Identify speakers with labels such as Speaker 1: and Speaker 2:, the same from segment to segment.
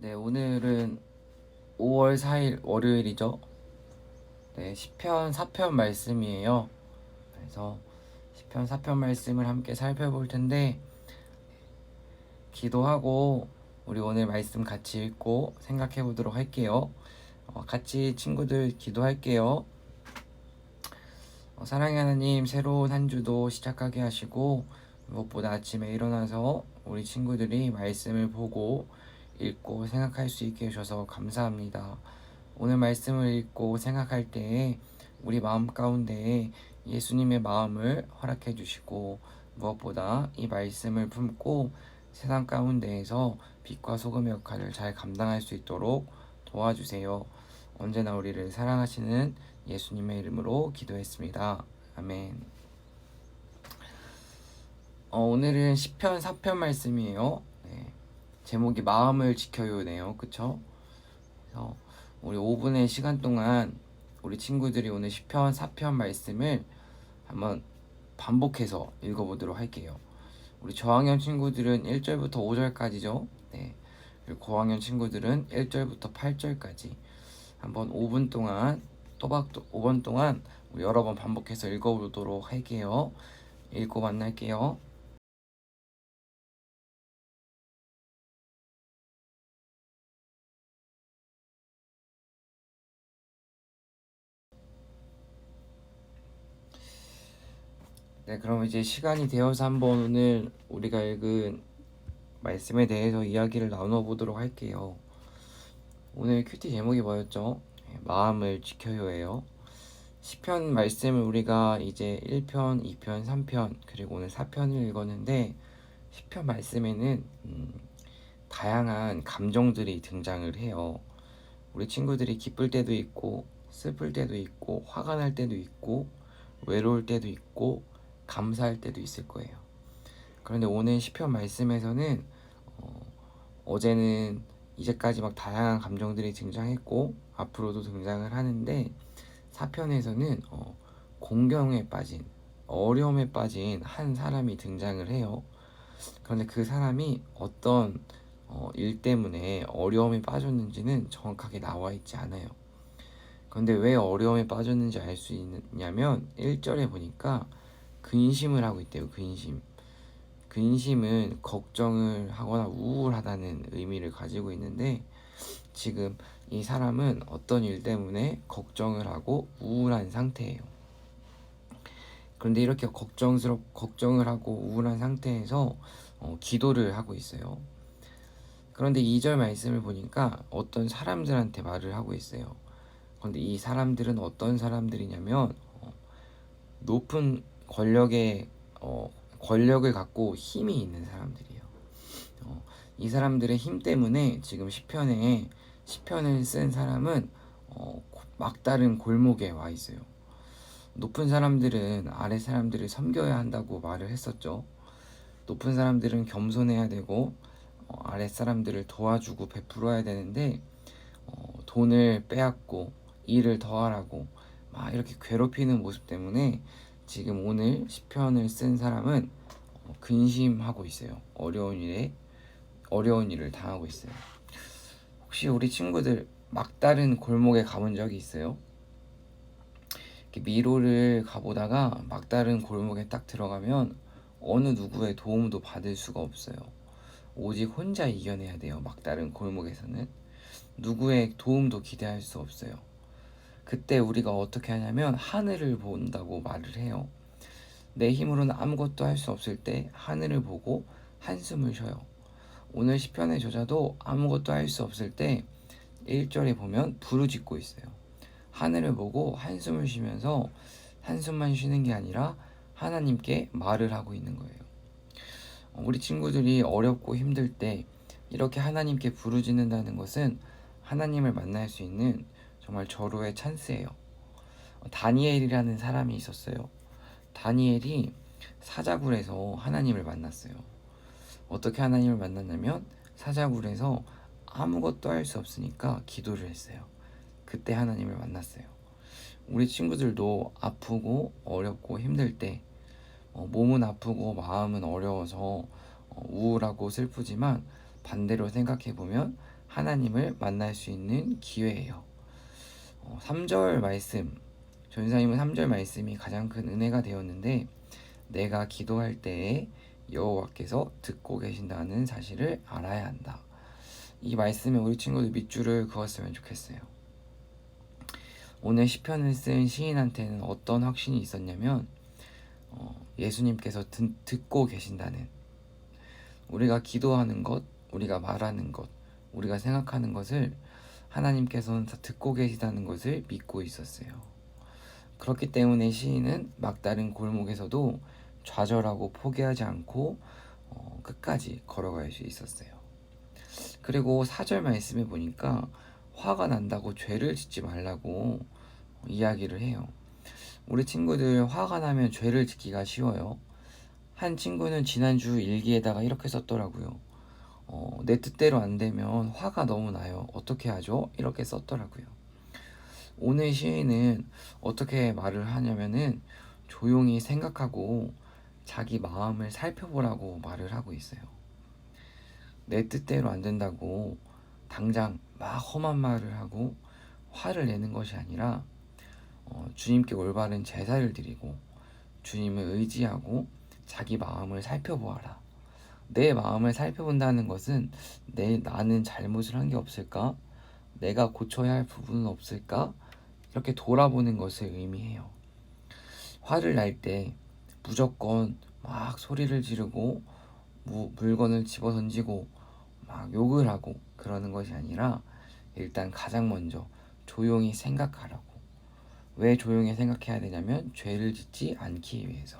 Speaker 1: 네, 오늘은 5월 4일 월요일이죠. 네, 시편 4편 말씀이에요. 그래서 시편 4편 말씀을 함께 살펴볼 텐데, 기도하고 우리 오늘 말씀 같이 읽고 생각해 보도록 할게요. 같이 친구들 기도할게요. 사랑의 하나님, 새로운 한 주도 시작하게 하시고, 무엇보다 아침에 일어나서 우리 친구들이 말씀을 보고 읽고 생각할 수 있게 해주셔서 감사합니다. 오늘 말씀을 읽고 생각할 때에 우리 마음 가운데에 예수님의 마음을 허락해 주시고, 무엇보다 이 말씀을 품고 세상 가운데에서 빛과 소금의 역할을 잘 감당할 수 있도록 도와주세요. 언제나 우리를 사랑하시는 예수님의 이름으로 기도했습니다. 아멘. 오늘은 시편 4편 말씀이에요. 네. 제목이 마음을 지켜요네요. 그쵸? 그래서 우리 5분의 시간 동안 우리 친구들이 오늘 시편 4편 말씀을 한번 반복해서 읽어보도록 할게요. 우리 저학년 친구들은 1절부터 5절까지죠. 네. 그리고 고학년 친구들은 1절부터 8절까지 한번 5분 동안 5분 동안 우리 여러 번 반복해서 읽어보도록 할게요. 읽고 만날게요. 네, 그럼 이제 시간이 되어서 한번 오늘 우리가 읽은 말씀에 대해서 이야기를 나눠보도록 할게요. 오늘 큐티 제목이 뭐였죠? 마음을 지켜요예요. 시편 말씀을 우리가 이제 1편, 2편, 3편 그리고 오늘 4편을 읽었는데 시편 말씀에는 다양한 감정들이 등장을 해요. 우리 친구들이 기쁠 때도 있고 슬플 때도 있고 화가 날 때도 있고 외로울 때도 있고 감사할 때도 있을 거예요. 그런데 오늘 시편 말씀에서는 어제는 이제까지 막 다양한 감정들이 등장했고 앞으로도 등장을 하는데 4편에서는 공경에 빠진 어려움에 빠진 한 사람이 등장을 해요. 그런데 그 사람이 어떤 일 때문에 어려움에 빠졌는지는 정확하게 나와 있지 않아요. 그런데 왜 어려움에 빠졌는지 알 수 있냐면 1절에 보니까 근심을 하고 있대요. 근심은 걱정을 하거나 우울하다는 의미를 가지고 있는데 지금 이 사람은 어떤 일 때문에 걱정을 하고 우울한 상태예요. 그런데 이렇게 걱정을 하고 우울한 상태에서 기도를 하고 있어요. 그런데 2절 말씀을 보니까 어떤 사람들한테 말을 하고 있어요. 그런데 이 사람들은 어떤 사람들이냐면 높은 권력을 갖고 힘이 있는 사람들이에요. 이 사람들의 힘 때문에 지금 시편을 쓴 사람은 막다른 골목에 와 있어요. 높은 사람들은 아래 사람들을 섬겨야 한다고 말을 했었죠. 높은 사람들은 겸손해야 되고 아래 사람들을 도와주고 베풀어야 되는데 돈을 빼앗고 일을 더하라고 막 이렇게 괴롭히는 모습 때문에 지금 오늘 시편을 쓴 사람은 근심하고 있어요. 어려운 일을 당하고 있어요. 혹시 우리 친구들 막다른 골목에 가본 적이 있어요? 이렇게 미로를 가보다가 막다른 골목에 딱 들어가면 어느 누구의 도움도 받을 수가 없어요. 오직 혼자 이겨내야 돼요. 막다른 골목에서는 누구의 도움도 기대할 수 없어요. 그때 우리가 어떻게 하냐면 하늘을 본다고 말을 해요. 내 힘으로는 아무것도 할 수 없을 때 하늘을 보고 한숨을 쉬어요. 오늘 시편의 저자도 아무것도 할 수 없을 때 1절에 보면 부르짖고 있어요. 하늘을 보고 한숨을 쉬면서 한숨만 쉬는 게 아니라 하나님께 말을 하고 있는 거예요. 우리 친구들이 어렵고 힘들 때 이렇게 하나님께 부르짖는다는 것은 하나님을 만날 수 있는 정말 절호의 찬스예요. 다니엘이라는 사람이 있었어요. 다니엘이 사자굴에서 하나님을 만났어요. 어떻게 하나님을 만났냐면 사자굴에서 아무것도 할 수 없으니까 기도를 했어요. 그때 하나님을 만났어요. 우리 친구들도 아프고 어렵고 힘들 때 몸은 아프고 마음은 어려워서 우울하고 슬프지만 반대로 생각해보면 하나님을 만날 수 있는 기회예요. 3절 말씀, 전사님은 3절 말씀이 가장 큰 은혜가 되었는데, 내가 기도할 때에 여호와께서 듣고 계신다는 사실을 알아야 한다. 이 말씀에 우리 친구들 밑줄을 그었으면 좋겠어요. 오늘 시편을 쓴 시인한테는 어떤 확신이 있었냐면, 예수님께서 듣고 계신다는, 우리가 기도하는 것, 우리가 말하는 것, 우리가 생각하는 것을 하나님께서는 다 듣고 계시다는 것을 믿고 있었어요. 그렇기 때문에 시인은 막다른 골목에서도 좌절하고 포기하지 않고 끝까지 걸어갈 수 있었어요. 그리고 4절 말씀에 보니까 화가 난다고 죄를 짓지 말라고 이야기를 해요. 우리 친구들 화가 나면 죄를 짓기가 쉬워요. 한 친구는 지난주 일기에다가 이렇게 썼더라고요. 내 뜻대로 안 되면 화가 너무 나요. 어떻게 하죠? 이렇게 썼더라고요. 오늘 시인은 어떻게 말을 하냐면은 조용히 생각하고 자기 마음을 살펴보라고 말을 하고 있어요. 내 뜻대로 안 된다고 당장 막 험한 말을 하고 화를 내는 것이 아니라 주님께 올바른 제사를 드리고 주님을 의지하고 자기 마음을 살펴보아라. 내 마음을 살펴본다는 것은 나는 잘못을 한 게 없을까? 내가 고쳐야 할 부분은 없을까? 이렇게 돌아보는 것을 의미해요. 화를 날 때 무조건 막 소리를 지르고 물건을 집어 던지고 막 욕을 하고 그러는 것이 아니라 일단 가장 먼저 조용히 생각하라고. 왜 조용히 생각해야 되냐면 죄를 짓지 않기 위해서.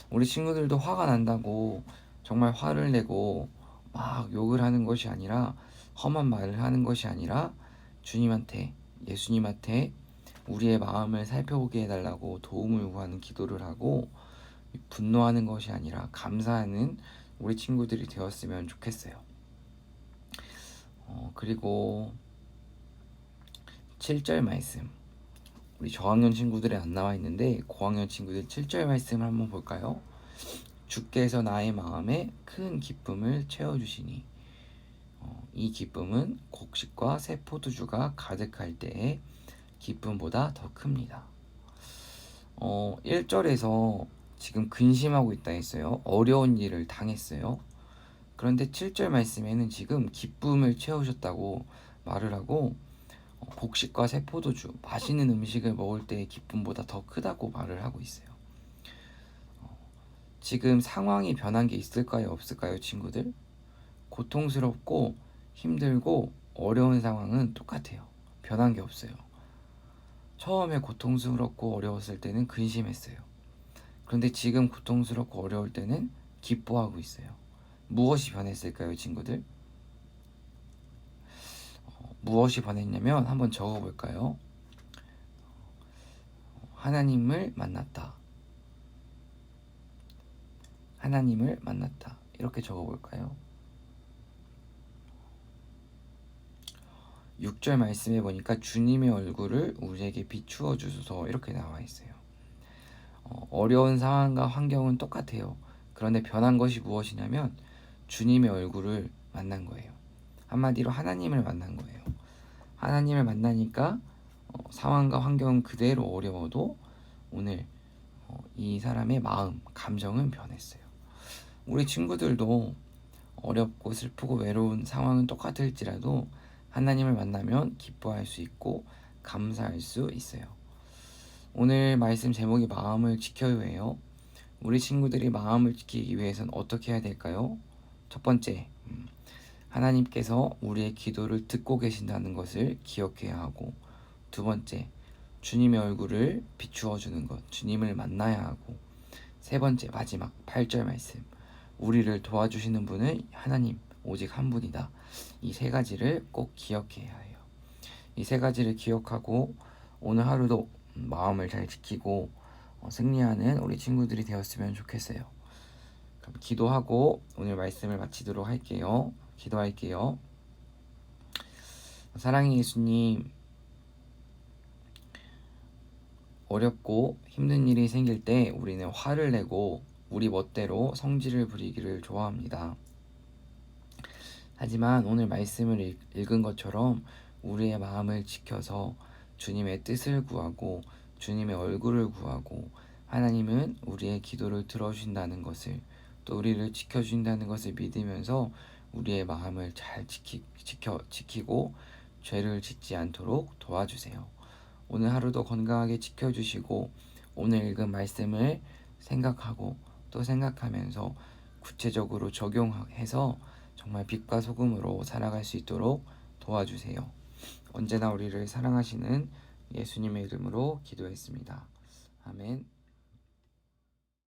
Speaker 1: 우리 친구들도 화가 난다고 정말 화를 내고 막 욕을 하는 것이 아니라 험한 말을 하는 것이 아니라 주님한테, 예수님한테 우리의 마음을 살펴보게 해달라고 도움을 구하는 기도를 하고 분노하는 것이 아니라 감사하는 우리 친구들이 되었으면 좋겠어요. 그리고 7절 말씀, 우리 저학년 친구들이 안 나와 있는데 고학년 친구들 7절 말씀을 한번 볼까요? 주께서 나의 마음에 큰 기쁨을 채워주시니 이 기쁨은 곡식과 새 포도주가 가득할 때의 기쁨보다 더 큽니다. 1절에서 지금 근심하고 있다 했어요. 어려운 일을 당했어요. 그런데 7절 말씀에는 지금 기쁨을 채우셨다고 말을 하고 곡식과 새 포도주, 맛있는 음식을 먹을 때의 기쁨보다 더 크다고 말을 하고 있어요. 지금 상황이 변한 게 있을까요? 없을까요? 친구들? 고통스럽고 힘들고 어려운 상황은 똑같아요. 변한 게 없어요. 처음에 고통스럽고 어려웠을 때는 근심했어요. 그런데 지금 고통스럽고 어려울 때는 기뻐하고 있어요. 무엇이 변했을까요, 친구들? 무엇이 변했냐면 한번 적어볼까요? 하나님을 만났다. 하나님을 만났다. 이렇게 적어볼까요? 6절 말씀에 보니까 주님의 얼굴을 우리에게 비추어 주소서 이렇게 나와 있어요. 어려운 상황과 환경은 똑같아요. 그런데 변한 것이 무엇이냐면 주님의 얼굴을 만난 거예요. 한마디로 하나님을 만난 거예요. 하나님을 만나니까 상황과 환경은 그대로 어려워도 오늘 이 사람의 마음, 감정은 변했어요. 우리 친구들도 어렵고 슬프고 외로운 상황은 똑같을지라도 하나님을 만나면 기뻐할 수 있고 감사할 수 있어요. 오늘 말씀 제목이 마음을 지켜요예요. 우리 친구들이 마음을 지키기 위해서는 어떻게 해야 될까요? 첫 번째, 하나님께서 우리의 기도를 듣고 계신다는 것을 기억해야 하고, 두 번째, 주님의 얼굴을 비추어 주는 것, 주님을 만나야 하고, 세 번째, 마지막 8절 말씀, 우리를 도와주시는 분은 하나님 오직 한 분이다. 이 세 가지를 꼭 기억해야 해요. 이 세 가지를 기억하고 오늘 하루도 마음을 잘 지키고 승리하는 우리 친구들이 되었으면 좋겠어요. 그럼 기도하고 오늘 말씀을 마치도록 할게요. 기도할게요. 사랑의 예수님, 어렵고 힘든 일이 생길 때 우리는 화를 내고 우리 멋대로 성질을 부리기를 좋아합니다. 하지만 오늘 말씀을 읽은 것처럼 우리의 마음을 지켜서 주님의 뜻을 구하고 주님의 얼굴을 구하고 하나님은 우리의 기도를 들어주신다는 것을, 또 우리를 지켜주신다는 것을 믿으면서 우리의 마음을 잘 지키고 죄를 짓지 않도록 도와주세요. 오늘 하루도 건강하게 지켜주시고 오늘 읽은 말씀을 생각하고 또 생각하면서 구체적으로 적용해서 정말 빛과 소금으로 살아갈 수 있도록 도와주세요. 언제나 우리를 사랑하시는 예수님의 이름으로 기도했습니다. 아멘.